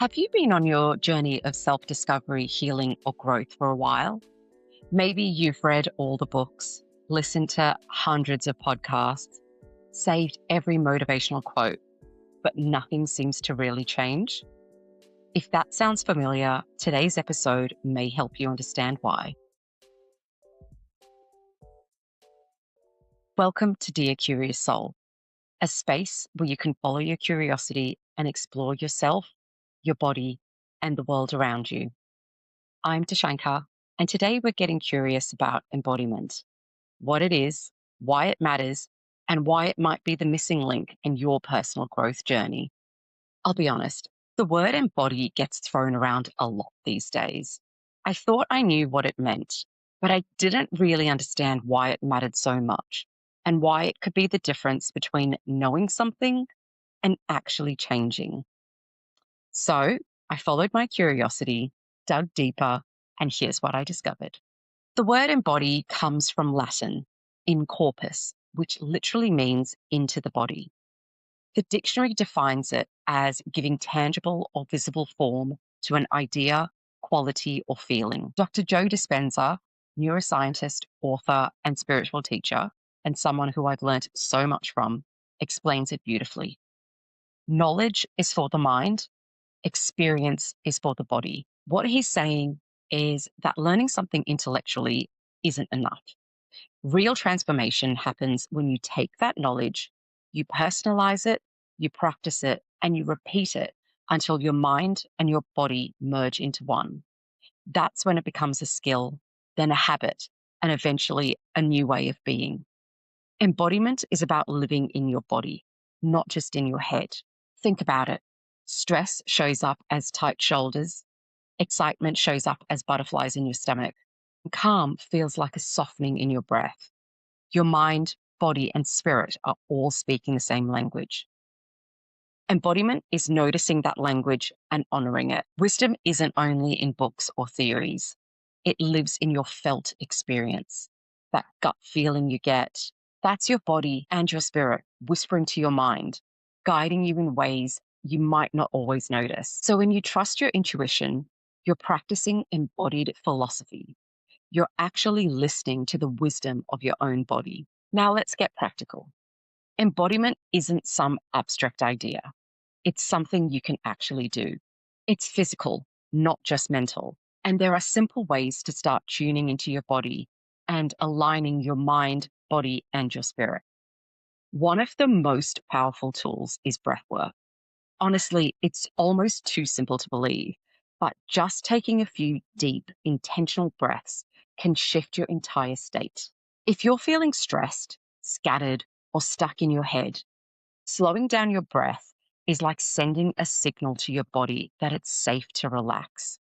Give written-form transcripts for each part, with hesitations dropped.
Have you been on your journey of self discovery, healing, or growth for a while? Maybe you've read all the books, listened to hundreds of podcasts, saved every motivational quote, but nothing seems to really change. If that sounds familiar, today's episode may help you understand why. Welcome to Dear Curious Soul, a space where you can follow your curiosity and explore yourself, your body, and the world around you. I'm Tashankar, and today we're getting curious about embodiment, what it is, why it matters, and why it might be the missing link in your personal growth journey. I'll be honest, the word embody gets thrown around a lot these days. I thought I knew what it meant, but I didn't really understand why it mattered so much and why it could be the difference between knowing something and actually changing. So I followed my curiosity, dug deeper, and here's what I discovered. The word embody comes from Latin, in corpus, which literally means into the body. The dictionary defines it as giving tangible or visible form to an idea, quality, or feeling. Dr. Joe Dispenza, neuroscientist, author, and spiritual teacher, and someone who I've learned so much from, explains it beautifully. Knowledge is for the mind, experience is for the body. What he's saying is that learning something intellectually isn't enough. Real transformation happens when you take that knowledge, you personalize it, you practice it, and you repeat it until your mind and your body merge into one. That's when it becomes a skill, then a habit, and eventually a new way of being. Embodiment is about living in your body, not just in your head. Think about it. Stress shows up as tight shoulders. Excitement shows up as butterflies in your stomach. Calm feels like a softening in your breath. Your mind, body, and spirit are all speaking the same language. Embodiment is noticing that language and honoring it. Wisdom isn't only in books or theories, it lives in your felt experience. That gut feeling you get, that's your body and your spirit whispering to your mind, guiding you in ways you might not always notice. So when you trust your intuition, you're practicing embodied philosophy. You're actually listening to the wisdom of your own body. Now let's get practical. Embodiment isn't some abstract idea. It's something you can actually do. It's physical, not just mental. And there are simple ways to start tuning into your body and aligning your mind, body, and your spirit. One of the most powerful tools is breath work. Honestly, it's almost too simple to believe, but just taking a few deep, intentional breaths can shift your entire state. If you're feeling stressed, scattered, or stuck in your head, slowing down your breath is like sending a signal to your body that it's safe to relax.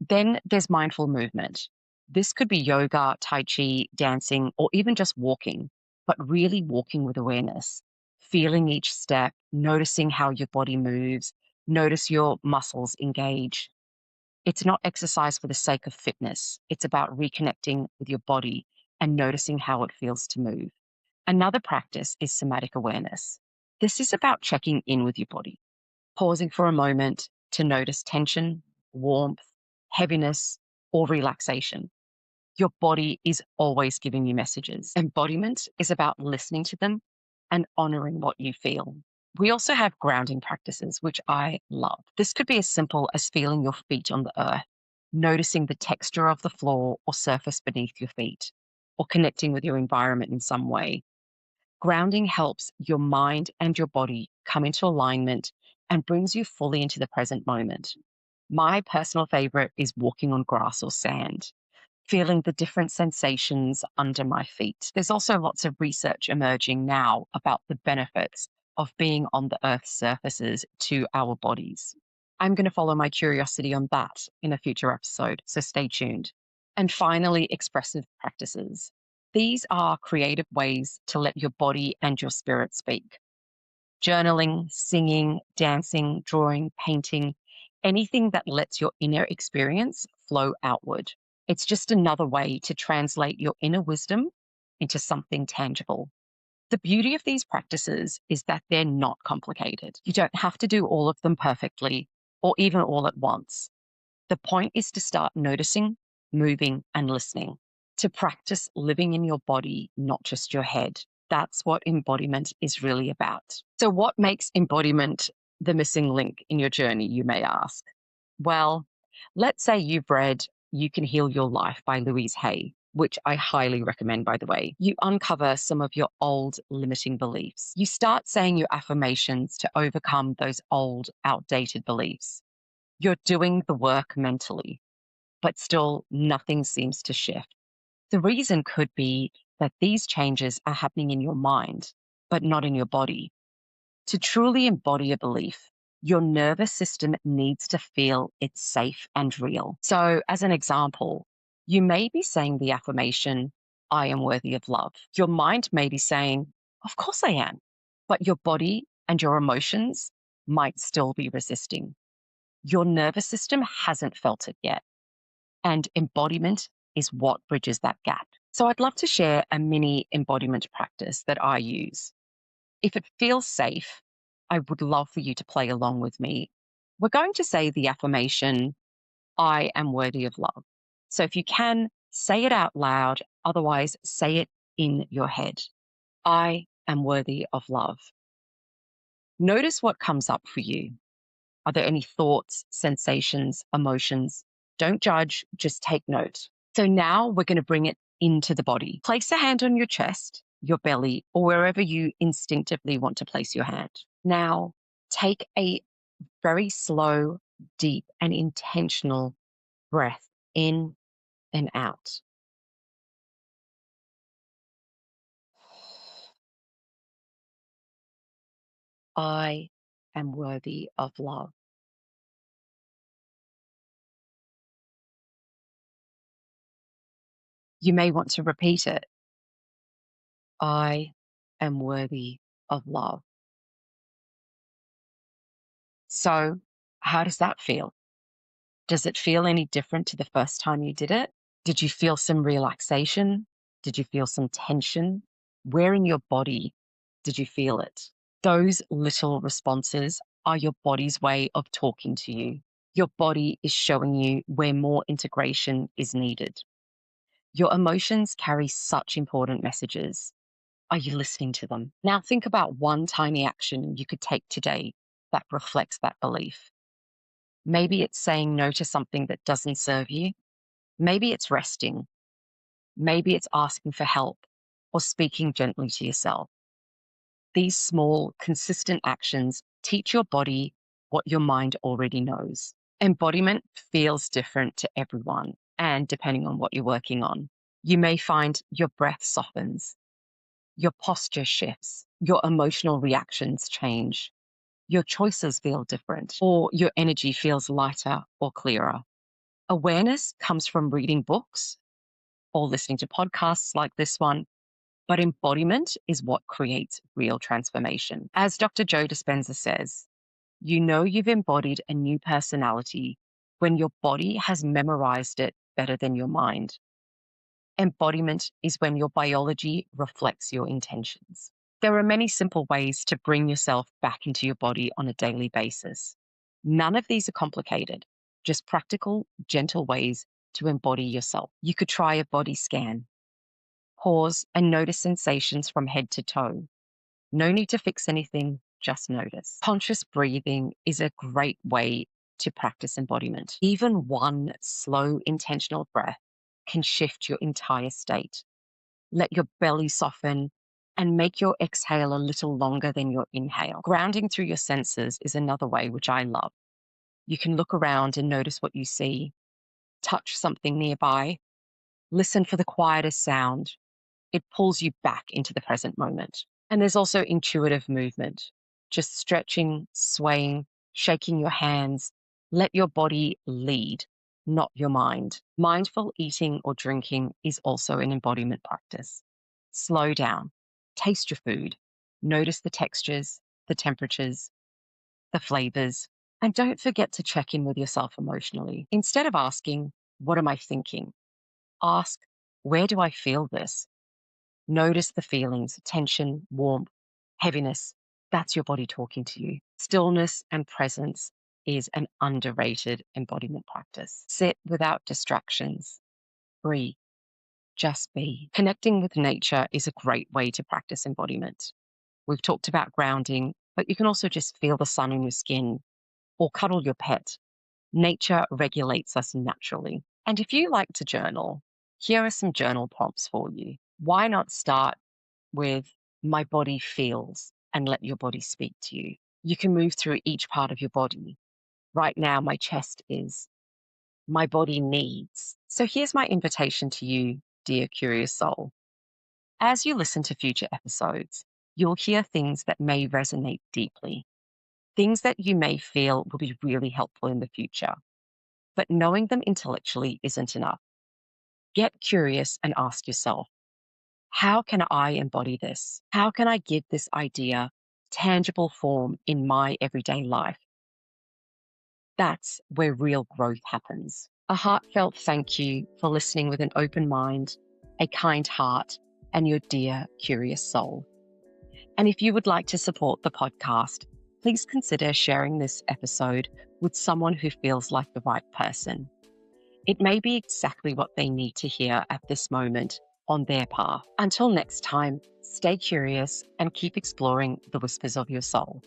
Then there's mindful movement. This could be yoga, tai chi, dancing, or even just walking, but really walking with awareness, feeling each step, noticing how your body moves, notice your muscles engage. It's not exercise for the sake of fitness. It's about reconnecting with your body and noticing how it feels to move. Another practice is somatic awareness. This is about checking in with your body, pausing for a moment to notice tension, warmth, heaviness, or relaxation. Your body is always giving you messages. Embodiment is about listening to them and honoring what you feel. We also have grounding practices, which I love. This could be as simple as feeling your feet on the earth, noticing the texture of the floor or surface beneath your feet, or connecting with your environment in some way. Grounding helps your mind and your body come into alignment and brings you fully into the present moment. My personal favorite is walking on grass or sand, feeling the different sensations under my feet. There's also lots of research emerging now about the benefits of being on the Earth's surfaces to our bodies. I'm going to follow my curiosity on that in a future episode, so stay tuned. And finally, expressive practices. These are creative ways to let your body and your spirit speak. Journaling, singing, dancing, drawing, painting, anything that lets your inner experience flow outward. It's just another way to translate your inner wisdom into something tangible. The beauty of these practices is that they're not complicated. You don't have to do all of them perfectly or even all at once. The point is to start noticing, moving, and listening, to practice living in your body, not just your head. That's what embodiment is really about. So, what makes embodiment the missing link in your journey, you may ask? Well, let's say you've read You Can Heal Your Life by Louise Hay, which I highly recommend, by the way. You uncover some of your old limiting beliefs. You start saying your affirmations to overcome those old, outdated beliefs. You're doing the work mentally, but still nothing seems to shift. The reason could be that these changes are happening in your mind, but not in your body. To truly embody a belief, your nervous system needs to feel it's safe and real. So, as an example, you may be saying the affirmation, I am worthy of love. Your mind may be saying, of course I am. But your body and your emotions might still be resisting. Your nervous system hasn't felt it yet. And embodiment is what bridges that gap. So, I'd love to share a mini embodiment practice that I use. If it feels safe, I would love for you to play along with me. We're going to say the affirmation, I am worthy of love. So if you can, say it out loud. Otherwise, say it in your head. I am worthy of love. Notice what comes up for you. Are there any thoughts, sensations, emotions? Don't judge, just take note. So now we're going to bring it into the body. Place a hand on your chest, your belly, or wherever you instinctively want to place your hand. Now, take a very slow, deep, and intentional breath in and out. I am worthy of love. You may want to repeat it. I am worthy of love. So, how does that feel? Does it feel any different to the first time you did it? Did you feel some relaxation? Did you feel some tension? Where in your body did you feel it? Those little responses are your body's way of talking to you. Your body is showing you where more integration is needed. Your emotions carry such important messages. Are you listening to them? Now, think about one tiny action you could take today that reflects that belief. Maybe it's saying no to something that doesn't serve you. Maybe it's resting. Maybe it's asking for help or speaking gently to yourself. These small, consistent actions teach your body what your mind already knows. Embodiment feels different to everyone, and depending on what you're working on, you may find your breath softens, your posture shifts, your emotional reactions change, your choices feel different, or your energy feels lighter or clearer. Awareness comes from reading books or listening to podcasts like this one, but embodiment is what creates real transformation. As Dr. Joe Dispenza says, you know you've embodied a new personality when your body has memorized it better than your mind. Embodiment is when your biology reflects your intentions. There are many simple ways to bring yourself back into your body on a daily basis. None of these are complicated, just practical, gentle ways to embody yourself. You could try a body scan. Pause and notice sensations from head to toe. No need to fix anything, just notice. Conscious breathing is a great way to practice embodiment. Even one slow, intentional breath can shift your entire state. Let your belly soften and make your exhale a little longer than your inhale. Grounding through your senses is another way, which I love. You can look around and notice what you see, touch something nearby, listen for the quietest sound. It pulls you back into the present moment. And there's also intuitive movement, just stretching, swaying, shaking your hands. Let your body lead, not your mind. Mindful eating or drinking is also an embodiment practice. Slow down, taste your food, notice the textures, the temperatures, the flavors, and don't forget to check in with yourself emotionally. Instead of asking, what am I thinking? Ask, where do I feel this? Notice the feelings, tension, warmth, heaviness. That's your body talking to you. Stillness and presence is an underrated embodiment practice. Sit without distractions. Breathe. Just be. Connecting with nature is a great way to practice embodiment. We've talked about grounding, but you can also just feel the sun on your skin or cuddle your pet. Nature regulates us naturally. And if you like to journal, here are some journal prompts for you. Why not start with my body feels and let your body speak to you? You can move through each part of your body. Right now, my chest is, my body needs. So here's my invitation to you, dear curious soul. As you listen to future episodes, you'll hear things that may resonate deeply, things that you may feel will be really helpful in the future. But knowing them intellectually isn't enough. Get curious and ask yourself, how can I embody this? How can I give this idea tangible form in my everyday life? That's where real growth happens. A heartfelt thank you for listening with an open mind, a kind heart, and your dear, curious soul. And if you would like to support the podcast, please consider sharing this episode with someone who feels like the right person. It may be exactly what they need to hear at this moment on their path. Until next time, stay curious and keep exploring the whispers of your soul.